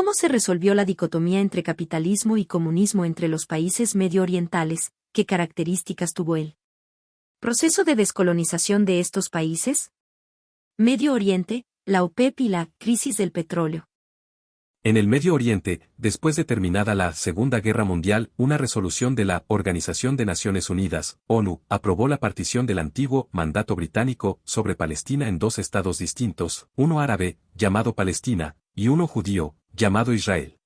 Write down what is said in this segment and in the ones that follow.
¿Cómo se resolvió la dicotomía entre capitalismo y comunismo entre los países medio-orientales? ¿Qué características tuvo el proceso de descolonización de estos países? Medio Oriente, la OPEP y la crisis del petróleo. En el Medio Oriente, después de terminada la Segunda Guerra Mundial, una resolución de la Organización de Naciones Unidas, ONU, aprobó la partición del antiguo mandato británico sobre Palestina en dos estados distintos, uno árabe, llamado Palestina, y uno judío, llamado Israel.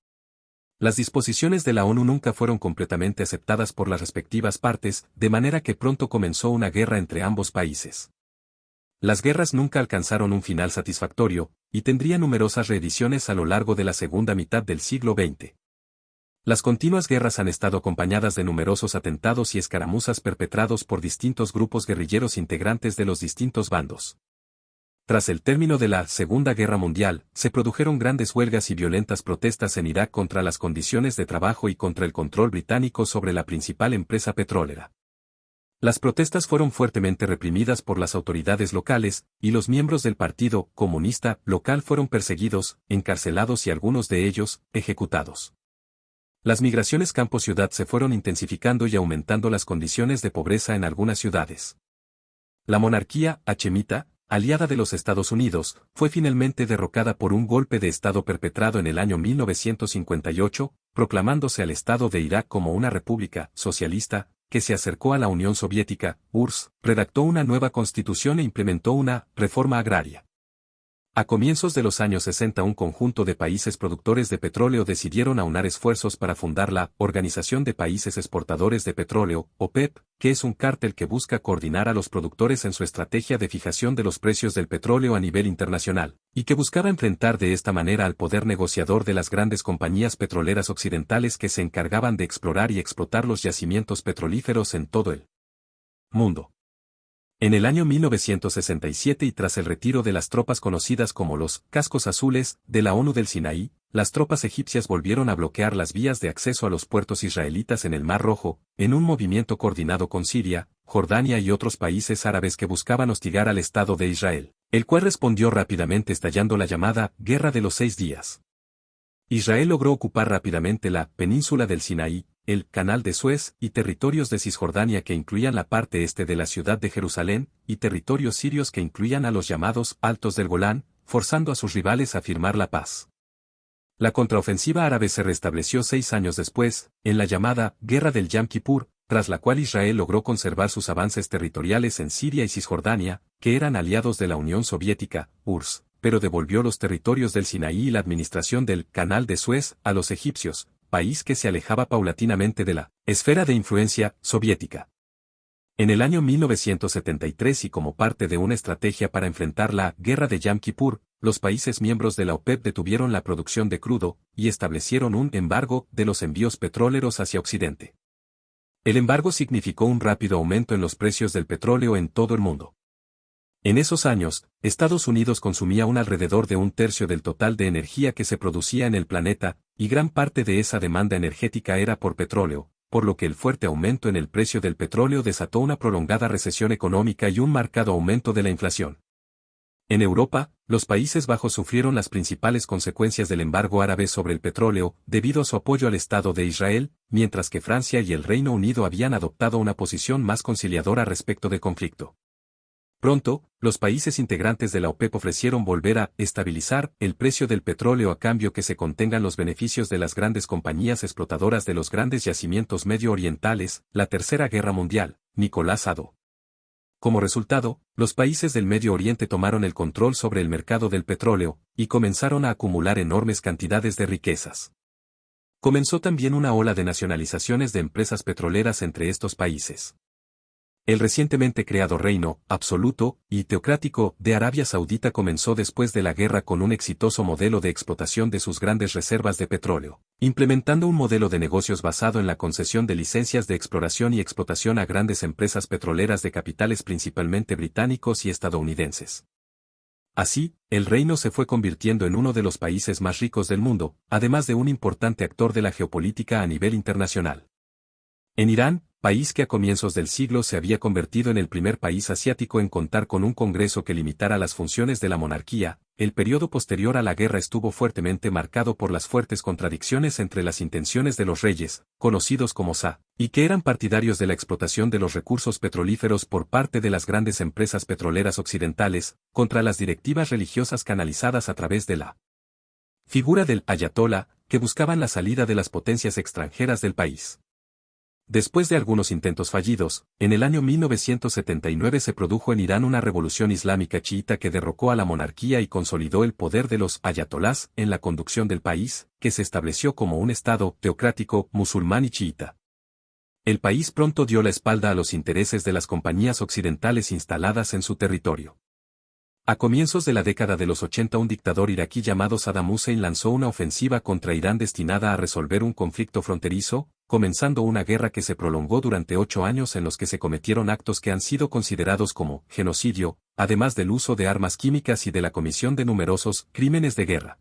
Las disposiciones de la ONU nunca fueron completamente aceptadas por las respectivas partes, de manera que pronto comenzó una guerra entre ambos países. Las guerras nunca alcanzaron un final satisfactorio, y tendría numerosas reediciones a lo largo de la segunda mitad del siglo XX. Las continuas guerras han estado acompañadas de numerosos atentados y escaramuzas perpetrados por distintos grupos guerrilleros integrantes de los distintos bandos. Tras el término de la Segunda Guerra Mundial, se produjeron grandes huelgas y violentas protestas en Irak contra las condiciones de trabajo y contra el control británico sobre la principal empresa petrolera. Las protestas fueron fuertemente reprimidas por las autoridades locales, y los miembros del Partido Comunista local fueron perseguidos, encarcelados y algunos de ellos, ejecutados. Las migraciones campo-ciudad se fueron intensificando y aumentando las condiciones de pobreza en algunas ciudades. La monarquía hachemita, aliada de los Estados Unidos, fue finalmente derrocada por un golpe de Estado perpetrado en el año 1958, proclamándose al Estado de Irak como una república socialista, que se acercó a la Unión Soviética. URSS, redactó una nueva constitución e implementó una reforma agraria. A comienzos de los años 60 un conjunto de países productores de petróleo decidieron aunar esfuerzos para fundar la Organización de Países Exportadores de Petróleo, OPEP, que es un cártel que busca coordinar a los productores en su estrategia de fijación de los precios del petróleo a nivel internacional, y que buscaba enfrentar de esta manera al poder negociador de las grandes compañías petroleras occidentales que se encargaban de explorar y explotar los yacimientos petrolíferos en todo el mundo. En el año 1967 y tras el retiro de las tropas conocidas como los cascos azules de la ONU del Sinaí, las tropas egipcias volvieron a bloquear las vías de acceso a los puertos israelitas en el Mar Rojo, en un movimiento coordinado con Siria, Jordania y otros países árabes que buscaban hostigar al Estado de Israel, el cual respondió rápidamente estallando la llamada Guerra de los 6 días. Israel logró ocupar rápidamente la península del Sinaí, el Canal de Suez y territorios de Cisjordania que incluían la parte este de la ciudad de Jerusalén, y territorios sirios que incluían a los llamados Altos del Golán, forzando a sus rivales a firmar la paz. La contraofensiva árabe se restableció 6 años después, en la llamada Guerra del Yom Kippur, tras la cual Israel logró conservar sus avances territoriales en Siria y Cisjordania, que eran aliados de la Unión Soviética, URSS, pero devolvió los territorios del Sinaí y la administración del Canal de Suez a los egipcios, país que se alejaba paulatinamente de la esfera de influencia soviética. En el año 1973 y como parte de una estrategia para enfrentar la Guerra de Yom Kippur, los países miembros de la OPEP detuvieron la producción de crudo y establecieron un embargo de los envíos petroleros hacia Occidente. El embargo significó un rápido aumento en los precios del petróleo en todo el mundo. En esos años, Estados Unidos consumía alrededor de un tercio del total de energía que se producía en el planeta, y gran parte de esa demanda energética era por petróleo, por lo que el fuerte aumento en el precio del petróleo desató una prolongada recesión económica y un marcado aumento de la inflación. En Europa, los Países Bajos sufrieron las principales consecuencias del embargo árabe sobre el petróleo, debido a su apoyo al Estado de Israel, mientras que Francia y el Reino Unido habían adoptado una posición más conciliadora respecto del conflicto. Pronto, los países integrantes de la OPEP ofrecieron volver a estabilizar el precio del petróleo a cambio que se contengan los beneficios de las grandes compañías explotadoras de los grandes yacimientos medio-orientales. La Tercera Guerra Mundial, Nicolás Ado. Como resultado, los países del Medio Oriente tomaron el control sobre el mercado del petróleo, y comenzaron a acumular enormes cantidades de riquezas. Comenzó también una ola de nacionalizaciones de empresas petroleras entre estos países. El recientemente creado reino absoluto y teocrático de Arabia Saudita comenzó después de la guerra con un exitoso modelo de explotación de sus grandes reservas de petróleo, implementando un modelo de negocios basado en la concesión de licencias de exploración y explotación a grandes empresas petroleras de capitales principalmente británicos y estadounidenses. Así, el reino se fue convirtiendo en uno de los países más ricos del mundo, además de un importante actor de la geopolítica a nivel internacional. En Irán, país que a comienzos del siglo se había convertido en el primer país asiático en contar con un Congreso que limitara las funciones de la monarquía. El periodo posterior a la guerra estuvo fuertemente marcado por las fuertes contradicciones entre las intenciones de los reyes, conocidos como Shah, y que eran partidarios de la explotación de los recursos petrolíferos por parte de las grandes empresas petroleras occidentales, contra las directivas religiosas canalizadas a través de la figura del ayatolá, que buscaban la salida de las potencias extranjeras del país. Después de algunos intentos fallidos, en el año 1979 se produjo en Irán una revolución islámica chiita que derrocó a la monarquía y consolidó el poder de los ayatolás en la conducción del país, que se estableció como un estado teocrático, musulmán y chiita. El país pronto dio la espalda a los intereses de las compañías occidentales instaladas en su territorio. A comienzos de la década de los 80 un dictador iraquí llamado Saddam Hussein lanzó una ofensiva contra Irán destinada a resolver un conflicto fronterizo, comenzando una guerra que se prolongó durante 8 años en los que se cometieron actos que han sido considerados como genocidio, además del uso de armas químicas y de la comisión de numerosos crímenes de guerra.